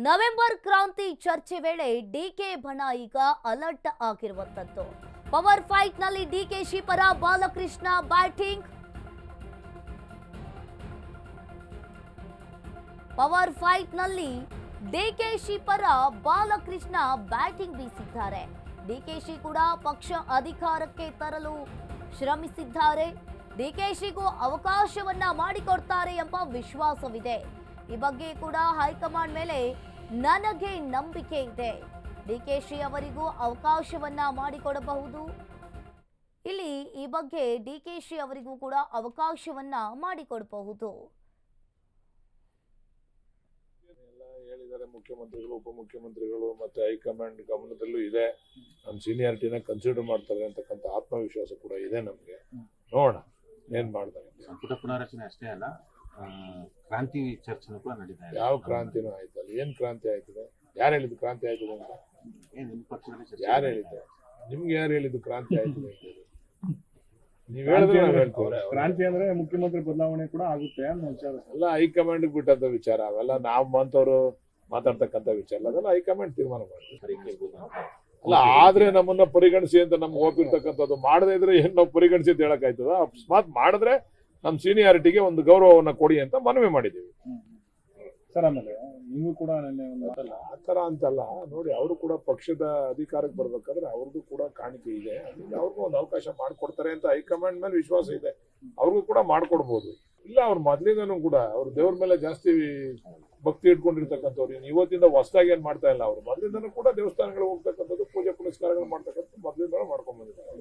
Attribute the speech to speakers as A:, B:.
A: November ಕ್ರಾಂತಿ ಚರ್ಚೆ ವೇಳೆ ಡಿಕೆ ಬಣ ಈಗ ಅಲರ್ಟ್ ಆಗಿರುವಂತದ್ದು. ಪವರ್ ಫೈಟ್ ನಲ್ಲಿ ಡಿಕೆಶಿ ಪರ ಬಾಲಕೃಷ್ಣ ಬ್ಯಾಟಿಂಗ್. ಪವರ್ ಫೈಟ್ ನಲ್ಲಿ ಡಿಕೆಶಿ ಪರ ಬಾಲಕೃಷ್ಣ ಬ್ಯಾಟಿಂಗ್ ಬೀಸಿದ್ದಾರೆ. ಡಿಕೆಶಿ ಕೂಡ ಪಕ್ಷ ಅಧಿಕಾರಕ್ಕೆ ತರಲು ಶ್ರಮಿಸಿದ್ದಾರೆ. ಡಿಕೆಶಿಗೂ ಅವಕಾಶವನ್ನ ಮಾಡಿಕೊಡ್ತಾರೆ ಎಂಬ ವಿಶ್ವಾಸವಿದೆ. ಈ ಬಗ್ಗೆ ಕೂಡ ಹೈಕಮಾಂಡ್ ಮೇಲೆ ನನಗೆ ನಂಬಿಕೆ ಇದೆ. ಡಿಕೆಶಿ ಅವರಿಗೂ ಅವಕಾಶವನ್ನ ಮಾಡಿಕೊಡಬಹುದು. ಇಲ್ಲಿ ಈ ಬಗ್ಗೆ ಡಿಕೆಶಿ ಅವರಿಗೂ ಕೂಡ ಅವಕಾಶವನ್ನ ಮಾಡಿಕೊಡಬಹುದು.
B: ಹೇಳಿದ್ದಾರೆ ಮುಖ್ಯಮಂತ್ರಿಗಳು, ಉಪಮುಖ್ಯಮಂತ್ರಿಗಳು ಮತ್ತೆ ಹೈಕಮಾಂಡ್ ಗಮನದಲ್ಲೂ ಇದೆ. ನಮ್ಮ ಸೀನಿಯಾರಿಟಿನ ಕನ್ಸಿಡರ್ ಮಾಡ್ತಾರೆ ಅಂತಕ್ಕಂಥ ಆತ್ಮವಿಶ್ವಾಸ ಕೂಡ ಇದೆ ನಮ್ಗೆ. ನೋಡೋಣ ಏನ್ ಮಾಡ್ತಾರೆ.
C: ಸಂಪುಟ ಪುನರಚನೆ ಅಷ್ಟೇ ಅಲ್ಲ, ಕ್ರಾಂತಿ ಚರ್ಚೆನೂ ಕೂಡ ನಡೀತಾ ಇದೆ.
B: ಯಾವ ಕ್ರಾಂತಿನೂ ಆಯ್ತಲ್ಲ? ಏನ್ ಕ್ರಾಂತಿ ಆಯ್ತದೆ? ಯಾರು ಹೇಳಿದ್ದು ಕ್ರಾಂತಿ ಆಯ್ತದೆ ಅಂತ?
C: ನಿಮ್ಮ ಪಕ್ಷದಲ್ಲಿ
B: ಯಾರು ಹೇಳಿದ್ದು? ನಿಮ್ಗೆ ಯಾರು ಹೇಳಿದ್ದು ಕ್ರಾಂತಿ ಆಯ್ತದೆ ಅಂತ? ನೀವ್ ಹೇಳಿದ್ರೆ ನಾವ್ ಹೇಳ್ತೀವಿ.
D: ಕ್ರಾಂತಿ ಅಂದ್ರೆ ಮುಖ್ಯಮಂತ್ರಿ ಬದಲಾವಣೆ ಕೂಡ ಆಗುತ್ತೆ ಅನ್ನೋ ವಿಚಾರ
B: ಎಲ್ಲ ಹೈಕಮಾಂಡ್ ಬಿಟ್ಟಂತ ವಿಚಾರ. ಅವೆಲ್ಲ ನಾವ್ ಮಂತವ್ರು ಮಾತಾಡ್ತಕ್ಕಂಥ ವಿಚಾರ ಅದೆಲ್ಲ ಹೈಕಮಾಂಡ್ ತೀರ್ಮಾನ ಮಾಡ್ತೀವಿ. ಅಲ್ಲ, ಆದ್ರೆ ನಮ್ಮನ್ನ ಪರಿಗಣಿಸಿ ಅಂತ ನಮ್ಗೆ ಒಪ್ಪಿರ್ತಕ್ಕಂಥದ್ದು. ಮಾಡದೇ ಇದ್ರೆ ಏನ್ ನಾವು ಪರಿಗಣಿಸಿ ಅಂತ ಹೇಳಕ್ ಆಯ್ತದ? ಅಕಸ್ಮಾತ್ ಮಾಡಿದ್ರೆ ನಮ್ ಸೀನಿಯಾರಿಟಿಗೆ ಒಂದು ಗೌರವವನ್ನ ಕೊಡಿ ಅಂತ ಮನವಿ ಮಾಡಿದ್ದೀವಿ
D: ಸರ್. ಆಮೇಲೆ ನೀವು ಕೂಡ
B: ಆತರ ಅಂತಲ್ಲ ನೋಡಿ, ಅವರು ಕೂಡ ಪಕ್ಷದ ಅಧಿಕಾರಕ್ಕೆ ಬರ್ಬೇಕಾದ್ರೆ ಅವ್ರಿಗೂ ಕೂಡ ಕಾಣಿಕೆ ಇದೆ. ಅವ್ರಿಗೂ ಒಂದು ಅವಕಾಶ ಮಾಡ್ಕೊಡ್ತಾರೆ ಅಂತ ಹೈಕಮಾಂಡ್ ಮೇಲೆ ವಿಶ್ವಾಸ ಇದೆ. ಅವ್ರಿಗೂ ಕೂಡ ಮಾಡ್ಕೊಡ್ಬೋದು. ಇಲ್ಲ, ಅವ್ರ ಮೊದ್ಲಿಂದನೂ ಕೂಡ ಅವ್ರ ದೇವ್ರ ಮೇಲೆ ಜಾಸ್ತಿ ಭಕ್ತಿ ಇಟ್ಕೊಂಡಿರ್ತಕ್ಕಂಥವ್ರು. ಇವತ್ತಿಂದ ಹೊಸದಾಗಿ ಏನ್ ಮಾಡ್ತಾ ಇಲ್ಲ. ಅವ್ರು ಮೊದ್ಲಿಂದನೂ ಕೂಡ ದೇವಸ್ಥಾನಗಳು ಹೋಗ್ತಕ್ಕಂಥದ್ದು, ಪೂಜೆ ಪುನಸ್ಕಾರಗಳು ಮಾಡ್ತಕ್ಕಂಥದ್ದು ಮೊದ್ಲಿಂದ ಮಾಡ್ಕೊಂಡ್ ಬಂದಿದ್ದಾರೆ.